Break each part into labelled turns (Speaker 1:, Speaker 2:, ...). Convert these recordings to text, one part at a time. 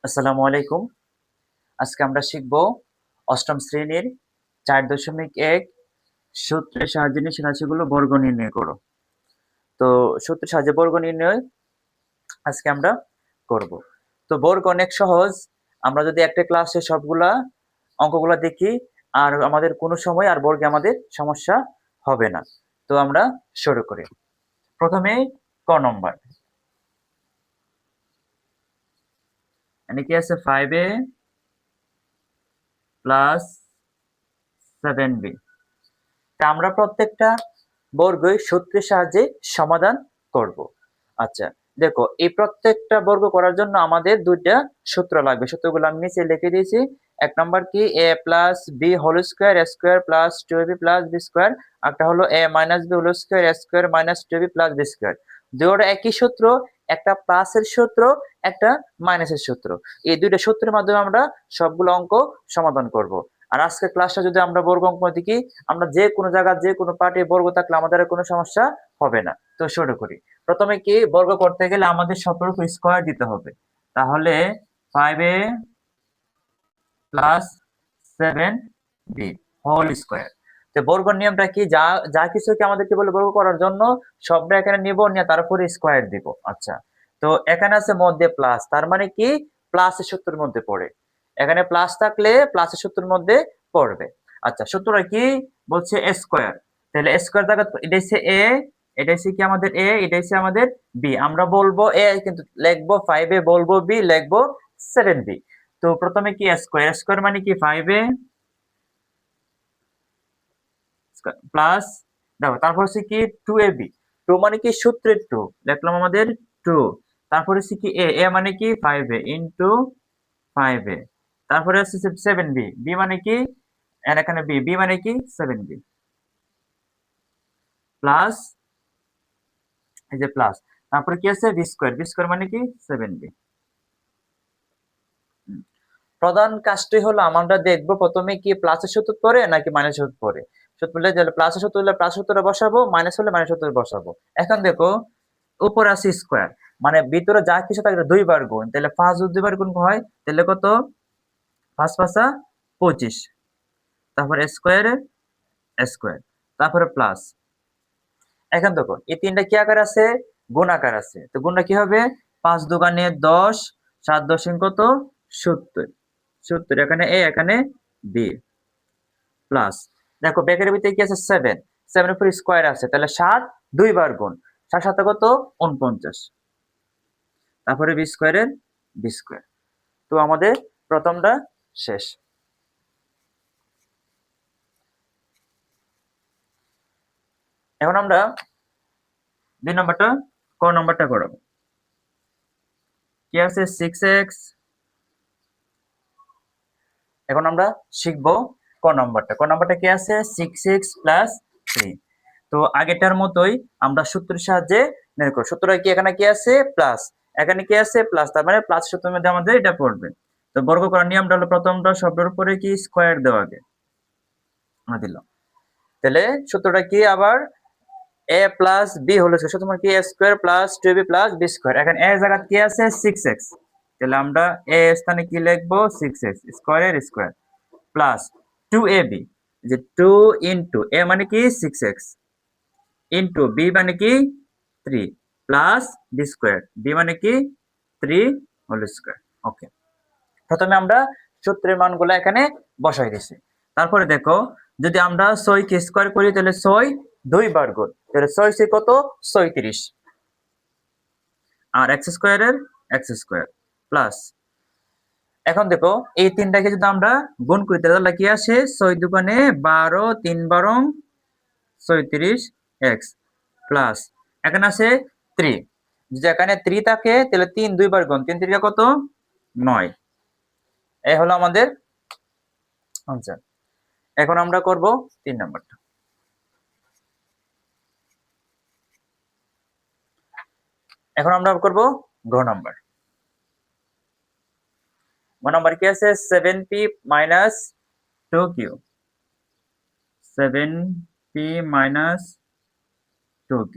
Speaker 1: আসসালামু আলাইকুম। আজকে আমরা শিখব অষ্টম শ্রেণীর ৪.১ সূত্রের সাহায্যে নিচের রাশিগুলো বর্গ নির্ণয় করো। তো সূত্রের সাহায্যে বর্গ নির্ণয় আজকে আমরা করব। তো বর্গ অনেক সহজ। আমরা যদি একটা ক্লাসে সবগুলা অঙ্কগুলা দেখি আর আমাদের কোনো সময় আর বর্গে আমাদের সমস্যা হবে না। তো আমরা শুরু করি। প্রথমে ক নম্বর। এখানে কি আছে 5a প্লাস 7b। আমরা প্রত্যেকটা বর্গই সূত্রের সাহায্যে সমাধান করব। আচ্ছা, দেখো এই প্রত্যেকটা বর্গ করার জন্য আমাদের দুইটা সূত্র লাগবে। সূত্রগুলো আমি নিচে লিখে দিয়েছি। এক নম্বর কি a plus b whole square square plus 2ab plus b square. একটা হলো a minus b whole square square minus 2ab plus b square. দুটোটা একই সূত্র, একটা প্লাসের সূত্র, একটা মাইনাসের সূত্র। এই দুইটা সূত্রের মাধ্যমে আমরা সবগুলো অঙ্ক সমাধান করব। আর আজকের ক্লাসটা যদি আমরা বর্গ অঙ্ক দেখি, আমরা যে কোনো জায়গায় যে কোনো পার্টে বর্গ থাকলে আমাদের আর কোনো সমস্যা হবে না। তো শুরু করি। প্রথমে কি বর্গ করতে গেলে আমাদের সবটুকু স্কয়ার দিতে হবে। তাহলে 5a plus 7b whole square. তো বর্গের নিয়মটা কি, যা যা কিছুকে আমাদেরকে বলে বর্গ করার জন্য সবটা এখানে নিব, নিয়ে তারপরে স্কয়ার দিব। আচ্ছা, তো এখানে আছে মধ্যে প্লাস, তার মানে কি প্লাসের সূত্রের মধ্যে পড়ে। এখানে প্লাস থাকলে প্লাসের সূত্রের মধ্যে পড়বে। আচ্ছা, সূত্রটা কি বলছে স্কয়ার। তাহলে স্কয়ার জায়গা এটা হচ্ছে a, এটা হচ্ছে কি আমাদের a, এটা হচ্ছে আমাদের b। আমরা বলবো a কিন্তু লিখবো 5a, বলবো b, লিখবো 7b। তো প্রথমে কি স্কয়ার, স্কয়ার মানে কি 5a প্লাস, দেখো তারপর হচ্ছে কি 2ab, 2 মানে কি সূত্রের 2 লিখলাম আমাদের 2। তারপর হচ্ছে কি a মানে কি 5a ইনটু 5a। তারপরে হচ্ছে 7b, b মানে কি, আর এখানে b মানে কি 7b প্লাস, এই যে প্লাস, তারপরে কি আছে বি স্কয়ার, বি স্কয়ার মানে কি 7b। প্রধান কাজটি হলো আমরা দেখবো প্রথমে কি প্লাসের সূত্র পড়ে নাকি মাইনাসের সূত্র পড়ে। সূত্র বললে যে প্লাসের সূত্র হলে প্লাস সূত্রে বসাবো, মাইনাস হলে মাইনাস সূত্রে বসাবো। এখন দেখো উপর আছে স্কয়ার, মানে ভিতরে যা কিছু থাকে দুইবার গুণ। তাহলে 5 যদি দুইবার গুণ হয় তাহলে কত, 5 5 25, তারপরে স্কয়ারে স্কয়ার, তারপরে প্লাস। এখন দেখো এই তিনটা কি আকার আছে, গুণ আকার আছে। তো গুণটা কি হবে, 5 দুগুণে 10, 7 দশমিক কত 70, 70 এখানে a এখানে b প্লাস। দেখো ব্যাকের ভিতরে কি আছে 7, 7 এর উপর স্কয়ার আছে, তাহলে 7 দুইবার গুণ, 7 7 কত 49, তারপরে বি স্কয়ারের বি স্কয়ার। তো আমাদের প্রথমটা শেষ। এখন আমরা দুই নম্বরটা, ক নম্বরটা করব। কি আছে 6x। এখন আমরা শিখবো ক নম্বরটা। ক নম্বরটা কি আছে 6x প্লাস 3। তো আগেরটার মতোই আমরা সূত্রের সাহায্যে বের করব। সূত্রটা কি, এখানে কি আছে প্লাস, এখানে কি আছে প্লাস, তার মানে প্লাস সূত্রের মধ্যে আমাদের এটা পড়বে। তো বর্গ করার নিয়মটা হলো প্রথমটা শব্দের উপরে কি স্কয়ার দেওয়া আগে আমরা দিলাম। তাহলে সূত্রটা কি আবার a প্লাস b হলো সূত্র তোমার কি a square plus 2b plus b square. এখন a এর জায়গায় কি আছে 6x, তাহলে আমরা a এর স্থানে কি লিখবো 6x স্কয়ারের স্কয়ার প্লাস 2ab, যে 2 ইনটু a মানে কি 6x ইনটু b মানে কি 3 প্লাস b স্কয়ার, b মানে কি 3 হোল স্কয়ার। ওকে, প্রথমে আমরা সূত্রের মানগুলো এখানে বসাই দিছি। তারপরে দেখো যদি আমরা 6 কে স্কয়ার করি তাহলে 6 দুইবার গুণ, তাহলে 6 6 কত 36, আর x স্কয়ারের x স্কয়ার প্লাস। এখন দেখো এই তিনটাকে যদি আমরা গুণ করি তাহলে কি আসে 6 দুগুণে 12, 3 12 36 x প্লাস, এখানে আছে 3, যদি এখানে 3 থাকে তাহলে 3 দুইবার গুণ, 3 3 কত 9। এই হলো আমাদের আনসার। এখন আমরা করব 3 নাম্বারটা। এখন আমরা করব ঘ নাম্বার। ঘ নাম্বার কি আছে 7p minus 2q, 7p minus 2q।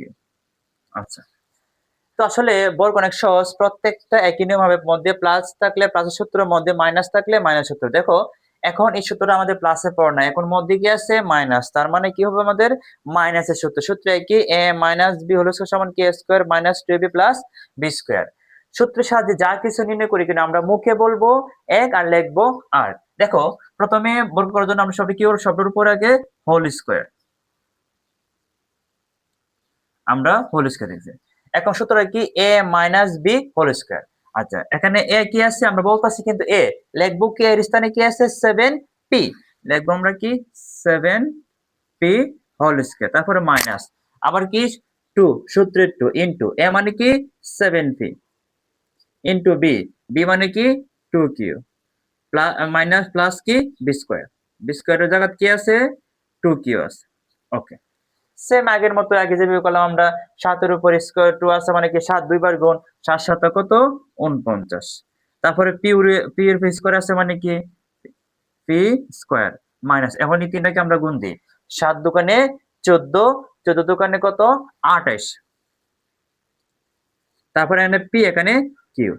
Speaker 1: আচ্ছা, তো তো আসলে বর্গ অনেক সহজ, প্রত্যেকটা একই নিয়ম হবে, মধ্যে প্লাস থাকলে প্লাসের সূত্র, মধ্যে মাইনাস থাকলে মাইনাস সূত্র। দেখো এখন এই সূত্রটা আমাদের প্লাসে পড়া না, এখন মধ্যে কি আছে মাইনাস, তার মানে কি হবে আমাদের মাইনাসের সূত্র। সূত্র কি a minus b whole square সমান k square minus 2ab plus b square. সূত্রের সাহায্যে যা কিছু নির্ণয় করি কিনা আমরা মুখে বলবো এক আর লিখবো আর। দেখো প্রথমে বর্গ করার জন্য আমরা সবটি কি করব, সবটার উপর আগে হোল স্কয়ার, আমরা হোল স্কয়ার দিয়েছি। এখন সূত্র কি a minus b whole square. আচ্ছা এখানে a কি আছে আমরা বলতাছি, কিন্তু a লিখবো কি এর স্থানে কি আছে 7p, লিখবো আমরা কি 7p হোল স্কয়ার, তারপরে মাইনাস আবার কি 2 সূত্রের 2 ইনটু a মানে কি 7p ইনটু b, b মানে কি 2q প্লাস মাইনাস প্লাস কি b স্কয়ার, b স্কয়ারের জায়গায় কি আছে 2q আছে। ওকে সেম আগের মতো আগে যেভাবে করলাম আমরা 7 এর উপর স্কয়ার 2 আছে মানে কি 7 দুইবার গুণ 7 7 কত 49, তারপরে পি এর স্কয়ার আছে মানে কি পি স্কয়ার মাইনাস, এখন এই তিনটাকে আমরা গুণ দিই, 7 দোকানে 14, 14 দোকানে কত 28, তারপরে এখানে পি এখানে কিউ,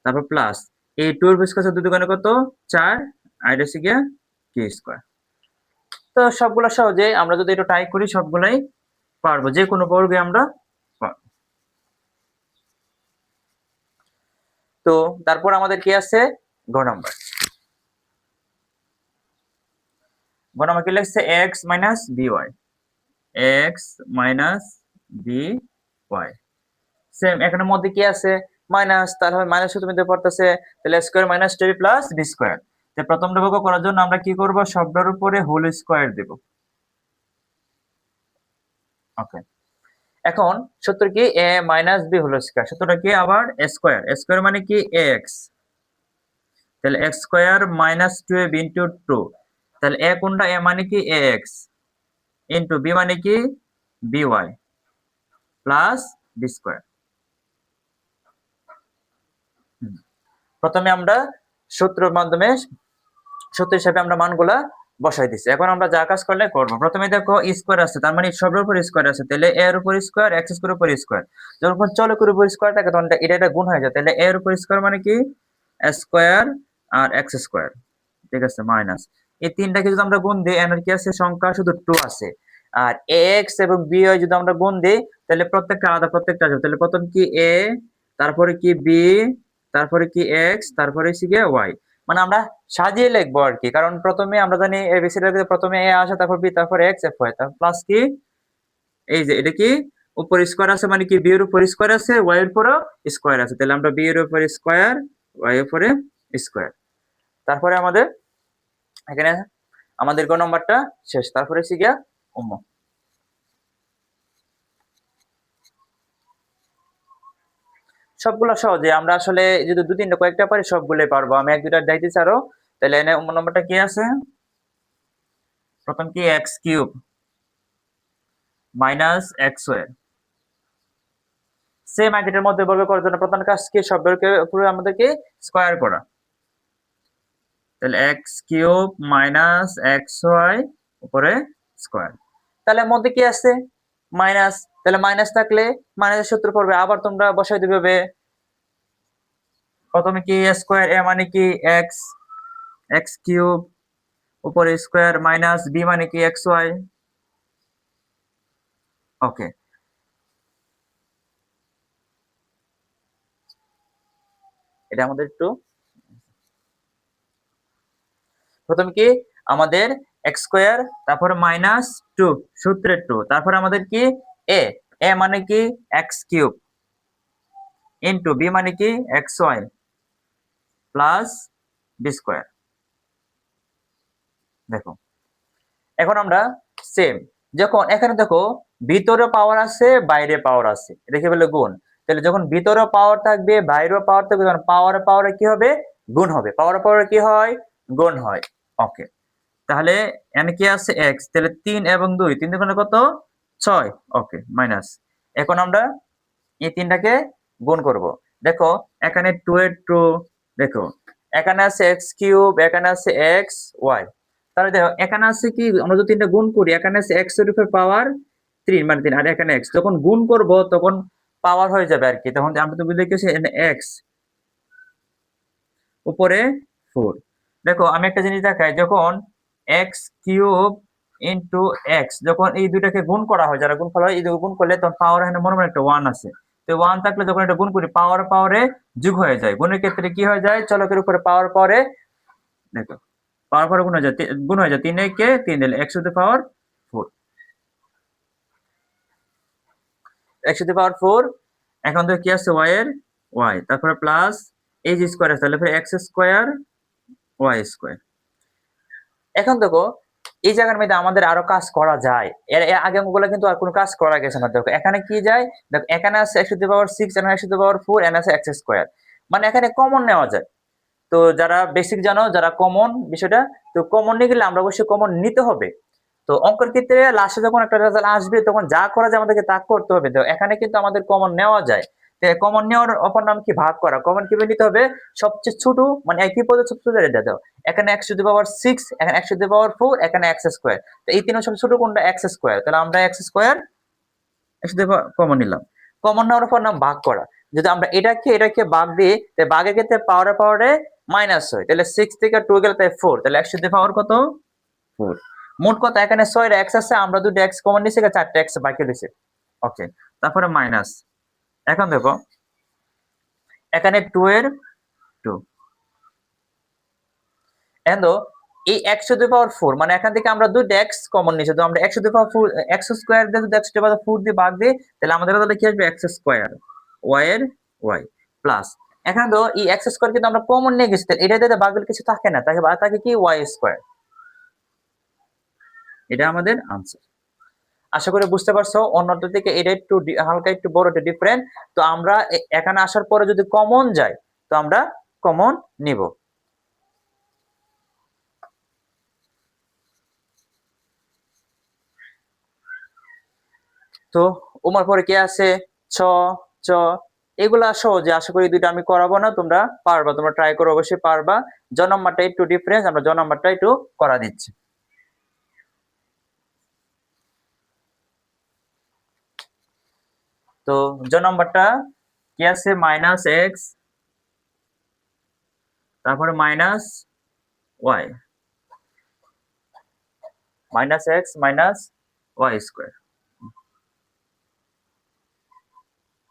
Speaker 1: তারপর প্লাস এই 2 এর স্কয়ার 2 দোকানে কত 4 আর এটা হচ্ছে কি কিউ স্কয়ার। তো সবগুলো সহজে আমরা যদি একটু ট্রাই করি সবগুলাই পারবো, যে কোনো বর্গে আমরা পারবো। তো তারপর আমাদের কি আছে গ নাম্বার, গ নাম্বার কি লিখছে x minus by, x minus by same এখানের মধ্যে কি আছে মাইনাস, তাহলে মাইনাস সূত্র মধ্যে পড়তেছে, তাহলে square minus 2 plus b square. তো প্রথমটা বর্গ করার জন্য আমরা কি করব, সবটার উপরে হোল স্কয়ার দেব। ওকে এখন সূত্র কি a minus b whole square, সূত্রটা কি আবার স্কয়ার, স্কয়ার মানে কি x, তাহলে x square minus 2ab into 2, তাহলে a কোনটা a মানে কি ax ইনটু b মানে কি by প্লাস b স্কয়ার। প্রথমে আমরা সূত্রের মাধ্যমে সূত্র হিসাবে আমরা মানগুলা বসাই দিছি, এখন আমরা যা কাজ করলে করব। প্রথমে দেখো স্কয়ার আছে, তার মানে সবের উপর স্কয়ার আছে, তাহলে a এর উপর স্কয়ার x স্কয়ার উপর স্কয়ার, যখন চলকের উপর স্কয়ার থাকে তখন এটা গুণ হয়ে যায়, তাহলে a এর উপর স্কয়ার মানে কি স্কয়ার আর x স্কয়ার, ঠিক আছে মাইনাস এই তিনটাকে যদি আমরা গুণ দিই এর কি আছে সংখ্যা শুধু 2 আছে, আর ax এবং by যদি আমরা গুণ দিই তাহলে প্রত্যেকটা আলাদা প্রত্যেকটা আসবে, তাহলে প্রথম কি a তারপরে কি b তারপরে কি x তারপরে হচ্ছে কি y, মানে আমরা সাজিয়ে লিখবো আর কি, কারণ প্রথমে আমরা জানি এবিসিডি এর প্রথমে a আসে তারপর b তারপর x f y, তারপর প্লাস কি এই যে এটা কি উপর স্কয়ার আছে মানে কি b এর উপর স্কয়ার আছে y এর উপরও স্কয়ার আছে, তাহলে আমরা b এর উপর স্কয়ার y এর উপরে স্কয়ার, তারপরে আমাদের এখানে আমাদের গ নাম্বারটা শেষ, তারপরে হচ্ছে গিয়া উম্ম। সবগুলো সহজে আমরা আসলে যদি দু তিনটা কয়েকটা পারি সবগুলোই পারবো, আমি এক দুটা যাইতেছি আরো। তাহলে এনে উম্ম নাম্বারটা কি আছে, প্রথম কি x cube minus x square, same আগেটার মধ্যে বর্গ করার জন্য প্রথম কাজ কি সবগুলোকে পুরো আমাদেরকে স্কয়ার করা, তাহলে x কিউব মাইনাস xy উপরে স্কয়ার, তাহলে মধ্যে কি আছে মাইনাস, তাহলে মাইনাস থাকলে মাইনাসের সূত্র পড়বে, আবার তোমরা বসাই দিবে প্রথমে কি স্কয়ার a মানে কি x, x কিউব উপরে স্কয়ার মাইনাস b মানে কি xy। ওকে এটা আমাদের একটু প্রথমে কি আমাদের x স্কয়ার তারপরে মাইনাস 2 সূত্রের 2, তারপরে আমাদের কি a মানে কি x কিউব ইনটু b মানে কি xy প্লাস b স্কয়ার। দেখো এখন আমরা সেম, যখন এখানে দেখো ভিতরে পাওয়ার আছে বাইরে পাওয়ার আছে, এটা কি বলে গুণ, তাহলে যখন ভিতরে পাওয়ার থাকবে বাইরেও পাওয়ার থাকবে তখন পাওয়ারে পাওয়ারে কি হবে গুণ হবে, পাওয়ারে পাওয়ারে কি হয় গুণ হয়। ওকে তাহলে এখানে কি আছে x, তাহলে 3 এবং 2 3 দুগুণে কত 6, ওকে মাইনাস, এখন আমরা এই তিনটাকে গুণ করব। দেখো এখানে 2 এর 2, দেখো এখানে আছে x কিউব এখানে আছে xy, তাহলে দেখো এখানে আছে কি আমরা যদি তিনটা গুণ করি এখানে আছে x এর উপর পাওয়ার 3 মানে 3 আর এখানে x যখন গুণ করব তখন পাওয়ার হয়ে যাবে আর কি, তখন আমরা তো বুঝে গেছি x উপরে 4। দেখো আমি একটা জিনিস দেখাই, যখন x কিউব ইনটু x যখন এই দুইটাকে গুণ করা হয়, যারা গুণফল হয় এই দুটো গুণ করলে তখন পাওয়ার এখানে মনে মনে একটা 1 আছে। তো 1 থাকলে যখন এটা গুণ করি পাওয়ার পাওয়ারে যোগ হয়ে যায়, গুণের ক্ষেত্রে কি হয়ে যায় চলকের উপরে পাওয়ার পাওয়ারে দেখো পাওয়ার পাওয়ারে গুণ হয়ে যায়, গুণ হয়ে যায় 3 কে 3 দিলে x to the power 4, x to the power 4। এখন তো কি আছে y এর y, তারপরে প্লাস এই যে স্কয়ার আছে তাহলে ফির x স্কয়ার y স্কয়ার। এখন দেখো এই জায়গার মধ্যে আমাদের আরো কাজ করা যায়, এর আগে অঙ্কগুলো কিন্তু আর কোনো কাজ করা গেছে না। দেখো এখানে কি যায়, দেখো এখানে আছে x টু দি পাওয়ার 6, এখানে x টু দি পাওয়ার 4, এখানে আছে x স্কয়ার, মানে এখানে কমন নেওয়া যায়। তো যারা বেসিক জানো, যারা কমন বিষয়টা, তো কমন নিয়ে গেলে আমরা অবশ্যই কমন নিতে হবে। তো অঙ্কের ক্ষেত্রে লাস্টে যখন একটা রেজাল্ট আসবে তখন যা করা যায় আমাদেরকে তা করতে হবে। তো এখানে কিন্তু আমাদের কমন নেওয়া যায়। কমন নেওয়ার অপর নাম কি ভাগ করা। কমন কিভাবে নিতে হবে, সবচেয়ে ছোট মানে একই পদে ছোট ছোট দিয়ে দাও। এখানে x টু দি পাওয়ার 6, এখানে x টু দি পাওয়ার 4, এখানে x স্কয়ার। তো এই তিনের সবচেয়ে ছোট কোনটা, x স্কয়ার। তাহলে আমরা x square x to the power common নিলাম। কমন নেওয়ার পর নাম ভাগ করা। যদি আমরা এটাকে ভাগ দিই তাহলে ভাগের ক্ষেত্রে পাওয়ারে পাওয়ারে মাইনাস হয়, তাহলে 6 থেকে 2 গেলে তাই 4, তাহলে x টু দি পাওয়ার কত 4। মোট কথা এখানে 6 এর x আছে, আমরা দুটো x কমন নিয়েছি, 4টা x বাকি রয়েছে। ওকে, তারপরে মাইনাস। এখন দেখো এখানে 2 এর 2, এখন এই x টু দি পাওয়ার 4 মানে এখান থেকে আমরা দুটো x কমন নিয়েছি, তো আমরা x to the power 4 x square দিয়ে যদি x টু দি পাওয়ার 4 দিয়ে ভাগ দিই তাহলে আমাদের তাহলে কি আসবে x স্কয়ার y এর y প্লাস। এখন এই x স্কয়ার কিন্তু আমরা কমন নিয়ে গেছি, এটা দিয়ে ভাগ দিলে কিছু থাকে না, থাকে কি y স্কয়ার। এটা আমাদের আনসার। আশা করি বুঝতে পারছো, অন্যটা থেকে এটা একটু হালকা একটু বড় একটা ডিফারেন্ট। তো আমরা এখানে আসার পরে যদি কমন যায় তো আমরা কমন নিব। তো ওমার পরে কি আছে ছ চ, এগুলা সহজে, আশা করি দুইটা আমি করাবো না, তোমরা পারবা, তোমরা ট্রাই করো, অবশ্যই পারবা। জ নাম্বারটা একটু ডিফারেন্স, আমরা জ নাম্বারটা একটু করা দিচ্ছি। তো জ নাম্বারটা কি আছে, মাইনাস এক্স তারপরে minus y, minus x minus y square.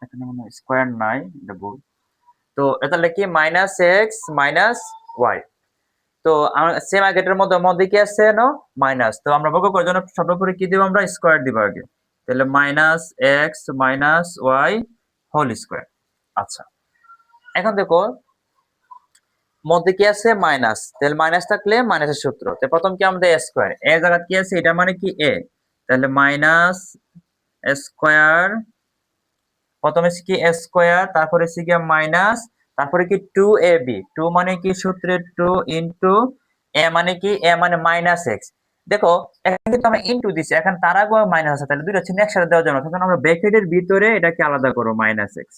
Speaker 1: এখানে কোনো স্কোয়ার নাই, এটা ভুল। তো এটা লিখি মাইনাস এক্স মাইনাস ওয়াই। তো সেম আগেটার মধ্যে কি আছে নো মাইনাস, তো আমরা বর্গ করার জন্য সর্বোপরি কি দিব, আমরা স্কোয়ার দিব আগে। তাহলে minus x minus y whole square. আচ্ছা, এখন দেখো মধ্যে কি আছে মাইনাস, তাহলে মাইনাস থাকলে মাইনাসের সূত্র, তো প্রথম কি আমাদের স্কোয়ার, এ জায়গা কি আছে এটা মানে কি এ, তাহলে মাইনাস স্কোয়ার, প্রথমে কি স্কোয়ার, তারপরে কি মাইনাস, তারপরে কি 2ab, 2 মানে কি সূত্রে 2 ইনটু এ মানে কি এ মানে মাইনাস এক্স। দেখো এখানে কিন্তু আমরা ইনটু দিছি, এখন তার আগে মাইনাস আছে, তাহলে দুইটা চিহ্ন একসাথে দেওয়ার জন্য তখন আমরা ব্র্যাকেটের ভিতরে এটাকে আলাদা করব মাইনাস এক্স,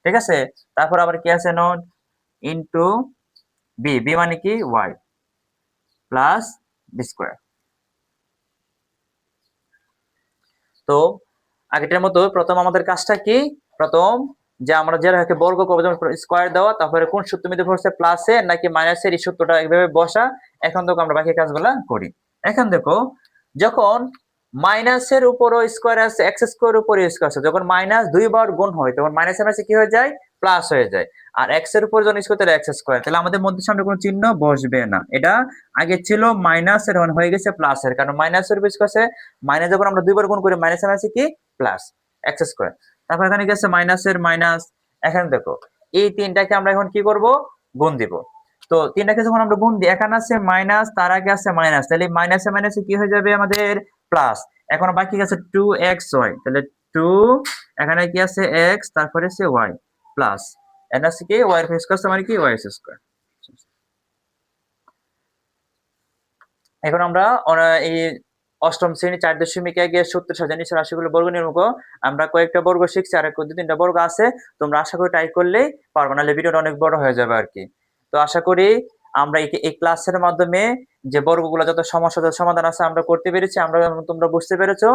Speaker 1: ঠিক আছে। তারপর আবার কি আছে নোট ইনটু বি, বি মানে কি ওয়াই প্লাস বি স্কোয়ার। তো আগেটার মতো প্রথম আমাদের কাজটা কি, প্রথম যে আমরা যেটাকে বর্গ করবো, যেমন স্কোয়ার দেওয়া, তারপরে কোন সূত্র মধ্যে পড়ছে প্লাসে নাকি মাইনাসের, এই সূত্রটা এইভাবে বসা। এখন দেখো আমরা বাকি কাজগুলা করি। এখন দেখো যখন মাইনাসের উপরও স্কোয়ার আছে, এক্স স্কোয়ার উপরে স্কোয়ার আছে, যখন মাইনাস দুইবার গুণ হয় তখন মাইনাসের মাঝে কি হয়ে যায় প্লাস হয়ে যায়। আর এক্স এর উপর যখন স্কোয়ার তাহলে এক্স স্কোয়ার, তাহলে আমাদের মধ্যে সামনে কোনো চিহ্ন বসবে না। এটা আগে ছিল মাইনাসের, এখন হয়ে গেছে প্লাসের, কারণ মাইনাসের উপর স্কোয়ার আছে, মাইনাস যখন আমরা দুইবার গুণ করি মাইনাসের মাঝে কি প্লাস এক্স স্কোয়ার। তারপর এখানে গেছে মাইনাসের মাইনাস। এখানে দেখো এই তিনটাকে আমরা এখন কি করব, গুণ দিব। তো তিনটাকে যখন আমরা গুণ দিই, এখানে আছে মাইনাস, তার আগে আছে মাইনাস, তাহলে মাইনাসে মাইনাসে কি হয়ে যাবে আমাদের প্লাস। এখন বাকি আছে 2xy, তাহলে 2 এখানে কি আছে x, তারপরে আছে y প্লাস এখানে আছে কি y এর স্কয়ার মানে কি y স্কয়ার। এখন আমরা এই অষ্টম শ্রেণী 4.1 সূত্র সাজানি রাশিগুলো বর্গ নির্মুখ আমরা কয়েকটা বর্গ শিখছি, আর দু তিনটা বর্গ আছে, তোমরা আশা করি ট্রাই করলেই পারবে, নাহলে ভিডিওটা অনেক বড় হয়ে যাবে আর কি। তো আশা করি আমরা এই ক্লাসের মাধ্যমে যে বর্গগুলো যত সমস্যা সমাধান আছে আমরা করতে পেরেছি, তোমরা বুঝতে পেরেছো।